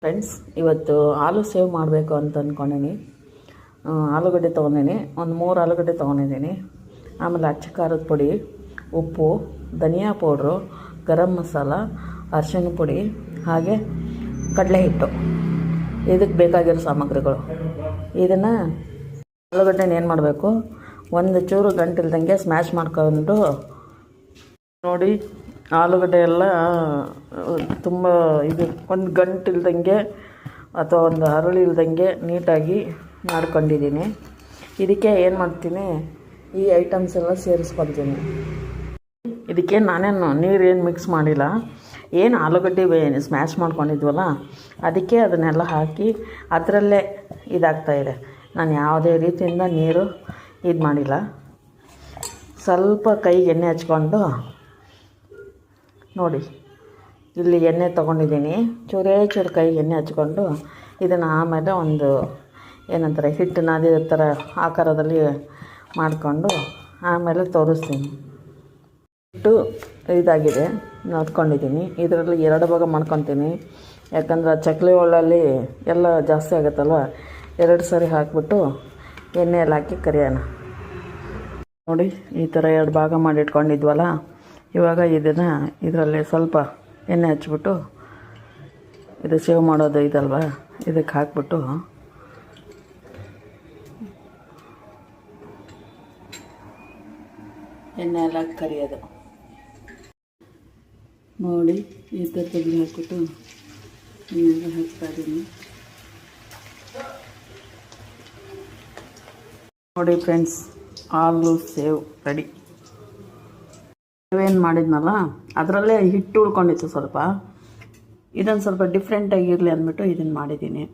Friends, ಇವತ್ತು ಆಲೂ save ಮಾಡಬೇಕು ಅಂತ ಅಂದ್ಕೊಂಡೀನಿ. ಆಲೂಗಡ್ಡೆ ತೊಗೊಂಡಿನಿ, ಒಂದು 3 ಆಲೂಗಡ್ಡೆ ತೊಗೊಂಡಿದ್ದೀನಿ. ಆಮೇಲೆ ಅಚ್ಚ ಖಾರದ ಪುಡಿ, ಉಪ್ಪು, ಧನಿಯಾ ಪೌಡ್ರು, ಗರಂ ಮಸಾಲ, ಅರಿಶಿಣ ಪುಡಿ, ಹಾಗೆ ಕಡಲೆ ಹಿಟ್ಟು. ಇದಕ್ಕೆ ಬೇಕಾಗಿರೋ ಸಾಮಗ್ರಿಗಳು. ಇದನ್ನು ಆಲೂಗಡ್ಡೆನ ಏನು ಮಾಡಬೇಕು, ಒಂದು ಚೂರು ಗಂಟಿಲ್ದಂಗೆ ಸ್ಮ್ಯಾಶ್ ಮಾಡ್ಕೊಂಡು ನೋಡಿ. ಆಲೂಗಡ್ಡೆ ಎಲ್ಲ ತುಂಬ ಇದು ಒಂದು ಗಂಟಿಲ್ದಂಗೆ ಅಥವಾ ಒಂದು ಹರಳು ಇಲ್ದಂಗೆ ನೀಟಾಗಿ ಮಾಡ್ಕೊಂಡಿದ್ದೀನಿ. ಇದಕ್ಕೆ ಏನು ಮಾಡ್ತೀನಿ, ಈ ಐಟಮ್ಸ್ ಎಲ್ಲ ಸೇರಿಸ್ಕೊಳ್ತೀನಿ. ಇದಕ್ಕೆ ನಾನೇನು ನೀರೇನು ಮಿಕ್ಸ್ ಮಾಡಿಲ್ಲ. ಏನು ಆಲೂಗಡ್ಡೆ ಸ್ಮ್ಯಾಶ್ ಮಾಡ್ಕೊಂಡಿದ್ವಲ್ಲ, ಅದಕ್ಕೆ ಅದನ್ನೆಲ್ಲ ಹಾಕಿ ಅದರಲ್ಲೇ ಇದಾಗ್ತಾಯಿದೆ. ನಾನು ಯಾವುದೇ ರೀತಿಯಿಂದ ನೀರು ಇದು ಮಾಡಿಲ್ಲ. ಸ್ವಲ್ಪ ಕೈಗೆ ಎಣ್ಣೆ ಹಚ್ಕೊಂಡು ನೋಡಿ, ಇಲ್ಲಿ ಎಣ್ಣೆ ತೊಗೊಂಡಿದ್ದೀನಿ. ಚೂರು ಕೈಗೆ ಎಣ್ಣೆ ಹಚ್ಕೊಂಡು ಇದನ್ನು ಆಮೇಲೆ ಒಂದು ಏನಂತಾರೆ, ಹಿಟ್ಟು ನಾದಿರೋ ಥರ ಆಕಾರದಲ್ಲಿ ಮಾಡಿಕೊಂಡು ಆಮೇಲೆ ತೋರಿಸ್ತೀನಿ. ಹಿಟ್ಟು ಇದಾಗಿದೆ, ನಾದ್ಕೊಂಡಿದ್ದೀನಿ. ಇದರಲ್ಲಿ 2 ಭಾಗ ಮಾಡ್ಕೊತೀನಿ. ಯಾಕಂದ್ರೆ ಚಕ್ಲಿ ಒಳ್ಳಲ್ಲಿ ಎಲ್ಲ ಜಾಸ್ತಿ ಆಗುತ್ತಲ್ವ, 2 ಸರಿ ಹಾಕಿಬಿಟ್ಟು ಎಣ್ಣೆಯಲ್ಲಿ ಹಾಕಿ ಕರಿಯೋಣ. ನೋಡಿ, ಈ ಥರ 2 ಭಾಗ ಮಾಡಿ ಇಟ್ಕೊಂಡಿದ್ವಲ್ಲ, ಇವಾಗ ಇದನ್ನು ಇದರಲ್ಲಿ ಸ್ವಲ್ಪ ಎಣ್ಣೆ ಹಚ್ಬಿಟ್ಟು, ಇದು ಸೇವ್ ಮಾಡೋದು ಇದಲ್ವ, ಇದಕ್ಕೆ ಹಾಕ್ಬಿಟ್ಟು ಎಣ್ಣೆ ಎಲ್ಲ ಕರಿಯೋದು. ನೋಡಿ, ಈ ಥರ ತೆಗೆದು ಹಾಕ್ಬಿಟ್ಟು ಎಣ್ಣೆಲ್ಲ ಹಾಕ್ತಾ ಇದ್ದೀನಿ. ನೋಡಿ ಫ್ರೆಂಡ್ಸ್, ಆಲೂ ಸೇವ್ ರೆಡಿ. ಏನು ಮಾಡಿದ್ನಲ್ಲ, ಅದರಲ್ಲೇ ಹಿಟ್ಟು ಉಳ್ಕೊಂಡಿತ್ತು ಸ್ವಲ್ಪ. ಇದೊಂದು ಸ್ವಲ್ಪ ಡಿಫ್ರೆಂಟಾಗಿರಲಿ ಅಂದ್ಬಿಟ್ಟು ಇದನ್ನು ಮಾಡಿದ್ದೀನಿ.